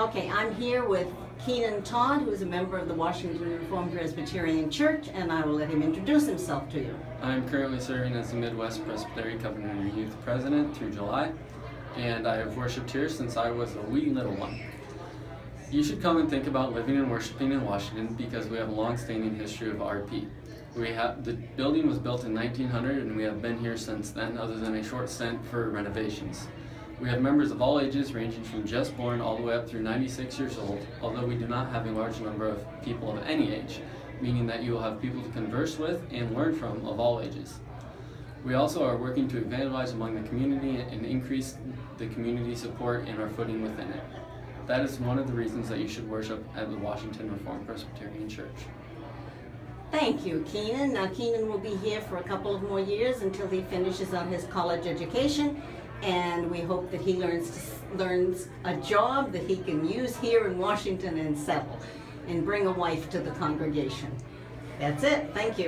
Okay, I'm here with Keenan Todd, who is a member of the Washington Reformed Presbyterian Church, and I will let him introduce himself to you. I'm currently serving as the Midwest Presbyterian Covenant and Youth President through July, and I have worshiped here since I was a wee little one. You should come and think about living and worshiping in Washington because we have a long-standing history of RP. The building was built in 1900 and we have been here since then, other than a short stint for renovations. We have members of all ages ranging from just born all the way up through 96 years old, although we do not have a large number of people of any age, meaning that you will have people to converse with and learn from of all ages. We also are working to evangelize among the community and increase the community support and our footing within it. That is one of the reasons that you should worship at the Washington Reformed Presbyterian Church. Thank you, Keenan. Now, Keenan will be here for a couple of more years until he finishes on his college education, and we hope that he learns a job that he can use here in Washington and settle, and bring a wife to the congregation. That's it. Thank you.